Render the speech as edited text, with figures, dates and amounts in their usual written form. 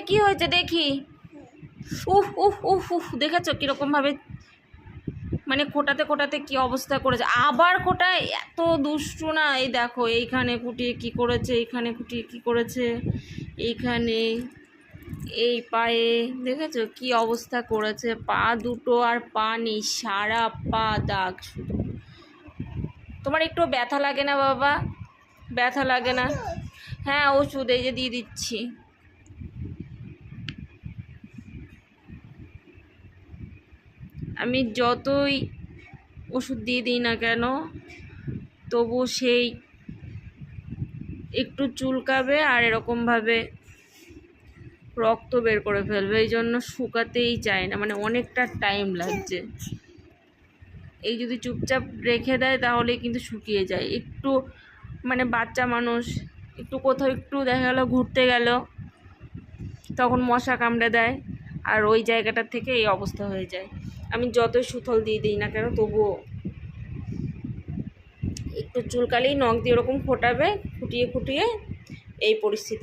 কি হয়েছে দেখি। উফ উফ উফ উফ, দেখেছো কিরকমভাবে মানে কোটাতে কোটাতে কি অবস্থা করেছে। আবার কোটায়, এত দুষ্টু না। এই দেখো এইখানে কুটিয়ে কি করেছে, এইখানে কুটিয়ে কি করেছে, এইখানে এই পায়ে দেখেছো কি অবস্থা করেছে। পা দুটো আর পা নেই, সারা পা দাগ শুধু। তোমার একটু ব্যথা লাগে না বাবা? ব্যথা লাগে না? হ্যাঁ ওষুধ এই যে দিয়ে দিচ্ছি। আমি যতই ওষুধ দিয়ে দিই না কেন তবু সেই একটু চুলকাবে আর এরকমভাবে রক্ত বের করে ফেলবে। এই জন্য শুকাতেই চায় না, মানে অনেকটা টাইম লাগছে। এই যদি চুপচাপ রেখে দেয় তাহলে কিন্তু শুকিয়ে যায়। একটু মানে বাচ্চা মানুষ একটু কোথাও একটু দেখা গেলো ঘুরতে গেল, তখন মশা কামড়ে দেয় আর ওই জায়গাটার থেকে এই অবস্থা হয়ে যায়। আমি যতই সুথল দিয়ে দিই না কেন তবুও একটু চুলকালেই নখ দিয়ে ওরকম ফোটাবে, ফুটিয়ে ফুটিয়ে এই পরিস্থিতি।